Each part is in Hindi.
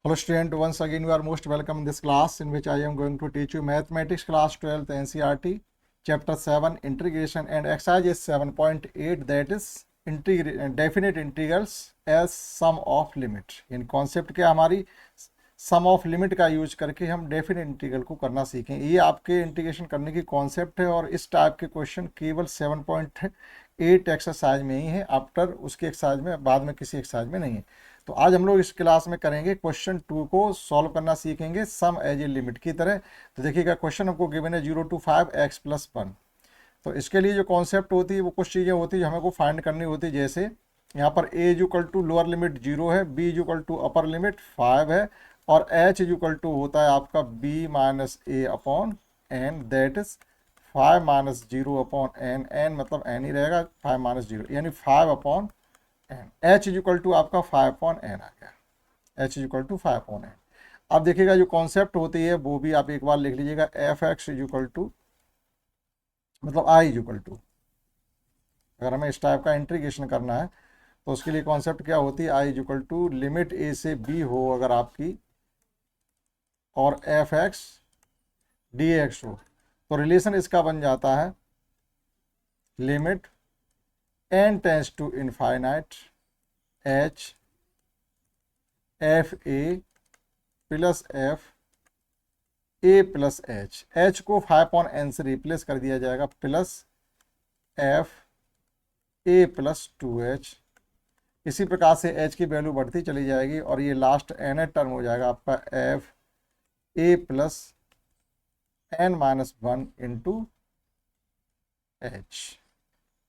Hello student, once again you are most welcome in this class in which I am going to teach you mathematics class 12th NCERT chapter 7 integration and exercise is 7.8 that is definite integrals as sum of limit। In concept के हमारी सम ऑफ लिमिट का यूज करके हम डेफिनेट इंटीग्रल को करना सीखेंगे। ये आपके इंटीग्रेशन करने की कॉन्सेप्ट है और इस टाइप के क्वेश्चन केवल 7.8 एक्सरसाइज में ही है, आफ्टर उसके एक्सरसाइज में बाद में किसी एक्सरसाइज में नहीं है। तो आज हम लोग इस क्लास में करेंगे क्वेश्चन 2 को सॉल्व करना सीखेंगे सम एज ए लिमिट की तरह। तो देखिएगा क्वेश्चन हमको गिवन है 0 to 5x + 1। तो इसके लिए जो कॉन्सेप्ट होती है वो कुछ चीज़ें होती है जो हमें को फाइंड करनी होती है। जैसे यहाँ पर a = लोअर लिमिट 0 है, b = अपर लिमिट 5 है और h = होता है आपका b - a/n that is 5 - 0/n, n मतलब n ही रहेगा, 5 - 0 यानी 5/n। h = आपका 5/n आ गया, h = 5/n। अब देखिएगा जो कॉन्सेप्ट होती है वो भी आप एक बार लिख लीजिएगा। fx = मतलब i = अगर हमें इस टाइप का इंटीग्रेशन करना है तो उसके लिए कॉन्सेप्ट क्या होती है, i = लिमिट a से b हो अगर आपकी और fx dx हो तो रिलेशन इसका बन जाता है limit n tends to infinite h f a plus f a plus h को 5/n से रिप्लेस कर दिया जाएगा प्लस f a + 2h। इसी प्रकार से h की वैल्यू बढ़ती चली जाएगी और ये लास्ट n टर्म हो जाएगा आपका f a + n - 1 × h।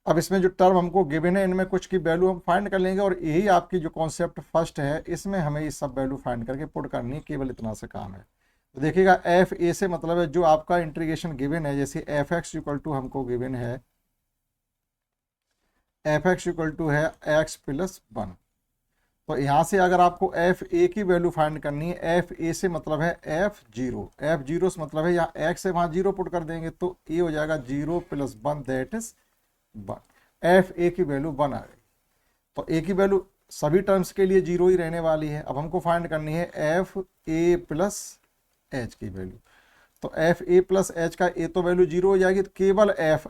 अब इसमें जो टर्म हमको गिवन है इनमें कुछ की वैल्यू हम फाइंड कर लेंगे और यही आपकी जो कॉन्सेप्ट फर्स्ट है इसमें हमें ये सब वैल्यू फाइंड करके पुट करनी है, केवल इतना से काम है। तो देखिएगा एफ ए से मतलब है जो आपका इंटीग्रेशन गिवन है, जैसे fx = हमको गिवन है fx = है x + 1। तो यहाँ से अगर आपको एफ ए की वैल्यू फाइंड करनी है, एफ ए से मतलब है f0 से मतलब है यहाँ x है वहाँ 0 पुट कर देंगे तो ये हो जाएगा 0 + 1 दैट इज 1। एफ ए की वैल्यू 1 आ गई। तो ए की वैल्यू सभी टर्म्स के लिए 0 ही रहने वाली है। अब हमको फाइंड करनी है एफ ए + h की वैल्यू। तो एफ ए + h का ए तो वैल्यू 0 हो जाएगी, तो केवल एफ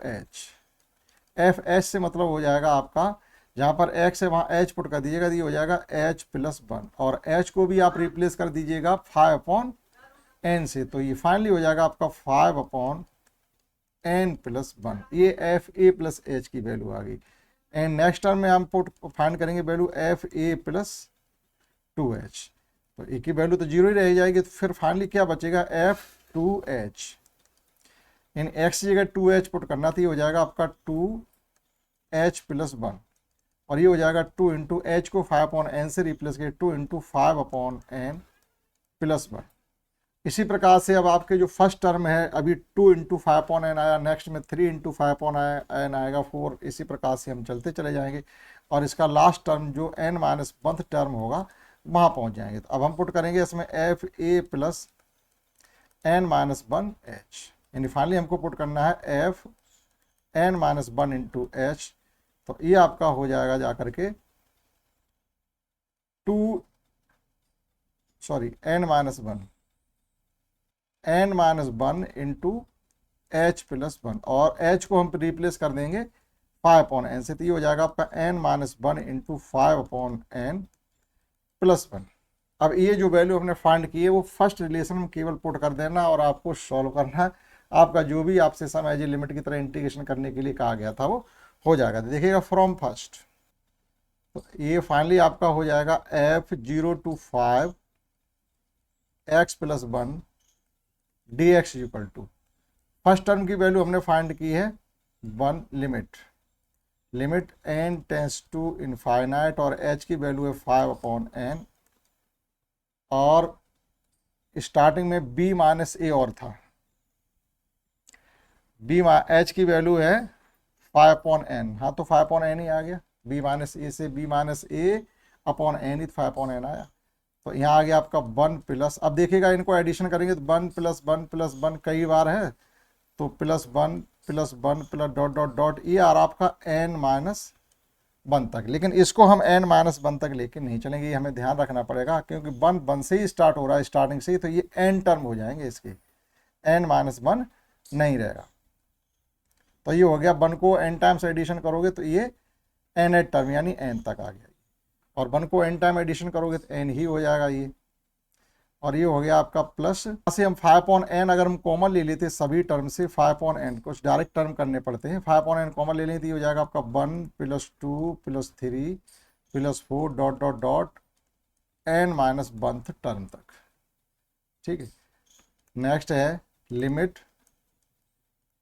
एच से मतलब हो जाएगा आपका जहाँ पर x है वहाँ h पुट कर दीजिएगा, ये हो जाएगा h + 1 और h को भी आप रिप्लेस कर दीजिएगा 5/n से, तो ये फाइनली हो जाएगा आपका 5/n + 1। ये एफ ए + h की वैल्यू आ गई। एंड नेक्स्ट टर्म में हम पुट फाइंड करेंगे वैल्यू एफ ए + 2h। तो ए की वैल्यू तो 0 ही रह जाएगी, तो फिर फाइनली क्या बचेगा f2h। इन x की जगह 2h पुट करना थी, हो जाएगा आपका 2h + 1 और ये हो जाएगा 2 × h को 5/n से रिप्लेस किया 2 × 5/n + 1। इसी प्रकार से अब आपके जो फर्स्ट टर्म है अभी 2 × 5/n आया, नेक्स्ट में 3 × 5/n आएगा 4। इसी प्रकार से हम चलते चले जाएंगे और इसका लास्ट टर्म जो n - 1 टर्म होगा वहाँ पहुँच जाएंगे। तो अब हम पुट करेंगे इसमें एफ ए + n - 1h, यानी फाइनली हमको पुट करना है f n - 1 × h। तो ये आपका हो जाएगा जाकर के n - 1 × h + 1 और h को हम रिप्लेस कर देंगे 5/n से, तो ये हो जाएगा आपका n - 1 × 5/n + 1। अब ये जो वैल्यू हमने फाइंड की है वो फर्स्ट रिलेशन में केवल पुट कर देना और आपको सॉल्व करना है। आपका जो भी आपसे सम एज ए लिमिट की तरह इंटीग्रेशन करने के लिए कहा गया था वो हो जाएगा। तो देखिएगा फ्रॉम फर्स्ट, तो ये फाइनली आपका हो जाएगा f0 to 5 x + 1 dx = first term की वैल्यू हमने फाइंड की है 1 limit n tends to infinite और h की वैल्यू है 5/n और स्टार्टिंग में b - a और था, h की वैल्यू है 5/n। हाँ तो 5/n ही आ गया, b - a से b - a/n ही 5/n आया। तो यहाँ आ गया आपका 1 प्लस, अब देखिएगा इनको एडिशन करेंगे तो 1 + 1 + 1 कई बार है तो +1 + 1 + ... ये आ रहा आपका n - 1 तक, लेकिन इसको हम n माइनस 1 तक लेके नहीं चलेंगे, ये हमें ध्यान रखना पड़ेगा, क्योंकि 1 से ही स्टार्ट हो रहा है, स्टार्टिंग से ही, तो ये n टर्म हो जाएंगे इसके, n माइनस 1 नहीं रहेगा। तो ये हो गया, 1 को n टाइम्स एडिशन करोगे तो ये n टर्म यानी n तक आ गया, और 1 को n टाइम एडिशन करोगे तो n ही हो जाएगा ये। और ये हो गया आपका प्लस से हम 5/n अगर हम कॉमन ले लेते सभी टर्म से, 5/n कुछ डायरेक्ट टर्म करने पड़ते हैं, 5/n कॉमन ले लेते हो जाएगा आपका 1 + 2 + 3 + 4 dot dot dot n minus 1th term तक। ठीक है, नेक्स्ट है limit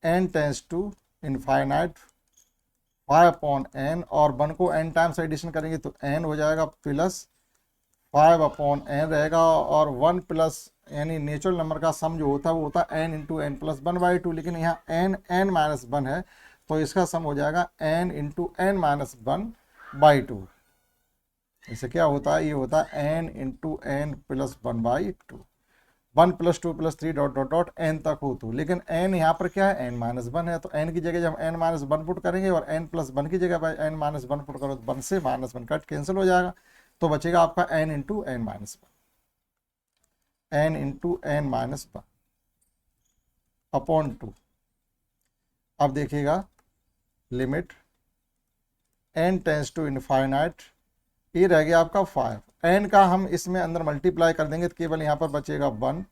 n tends to infinite 5/n, और 1 को n टाइम्स एडिशन करेंगे तो n हो जाएगा प्लस 5/n रहेगा, और 1 प्लस यानी नेचुरल नंबर का सम जो होता है वो होता है n इंटू n प्लस 1/2, लेकिन यहाँ n माइनस 1 है तो इसका सम हो जाएगा n इंटू n माइनस 1/2। इससे क्या होता है, ये होता है n into n plus 1/2, 1 + 2 + 3 dot dot dot n तक हो तो, लेकिन n यहाँ पर क्या है, n माइनस 1 है, तो n की जगह जब n माइनस 1 पुट करेंगे और n प्लस 1 की जगह n माइनस 1 पुट करो तो 1 से माइनस 1 कट कैंसिल हो जाएगा, तो बचेगा आपका n into n minus 1, n into n minus 1 upon 2। अब देखिएगा limit n tends to infinite, ये रह गया आपका 5, n का हम इसमें अंदर मल्टीप्लाई कर देंगे तो केवल यहाँ पर बचेगा 1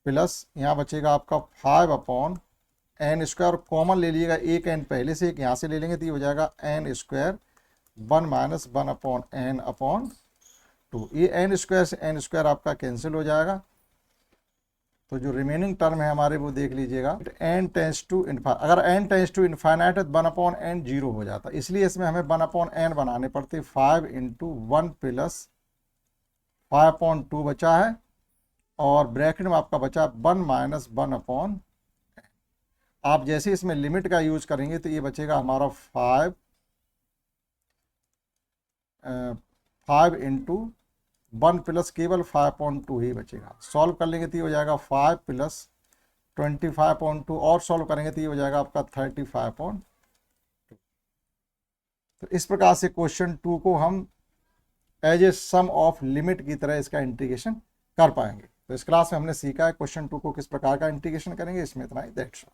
प्लस यहाँ बचेगा आपका 5/n², कॉमन ले लीजिएगा, एक n पहले से एक यहाँ से ले लेंगे तो ये हो जाएगा n² 1 माइनस 1/n/2, ये n² से n² आपका कैंसिल हो जाएगा, तो जो रिमेनिंग टर्म है हमारे वो देख लीजिएगा, n टेंस टू इनफाइनाइट, अगर n टेंस टू इनफाइनाइट है तो 1/n 0 हो जाता, इसलिए इसमें हमें 1/n बनाने पड़ते, 5 इंटू 1 प्लस 5/2 बचा है, और ब्रैकेट में आपका बचा 1 माइनस 1/n। आप जैसे इसमें लिमिट का यूज करेंगे तो ये बचेगा हमारा 5 इंटू 1 प्लस केवल 5/2 ही बचेगा, सॉल्व कर लेंगे तो ये हो जाएगा 5 प्लस 25/2, और सॉल्व करेंगे तो ये हो जाएगा आपका 35/2। तो इस प्रकार से क्वेश्चन 2 को हम as a sum of limit की तरह इसका इंटीग्रेशन कर पाएंगे। तो इस क्लास में हमने सीखा है क्वेश्चन 2 को किस प्रकार का इंटीग्रेशन करेंगे, इसमें इतना ही, दैट्स ऑल।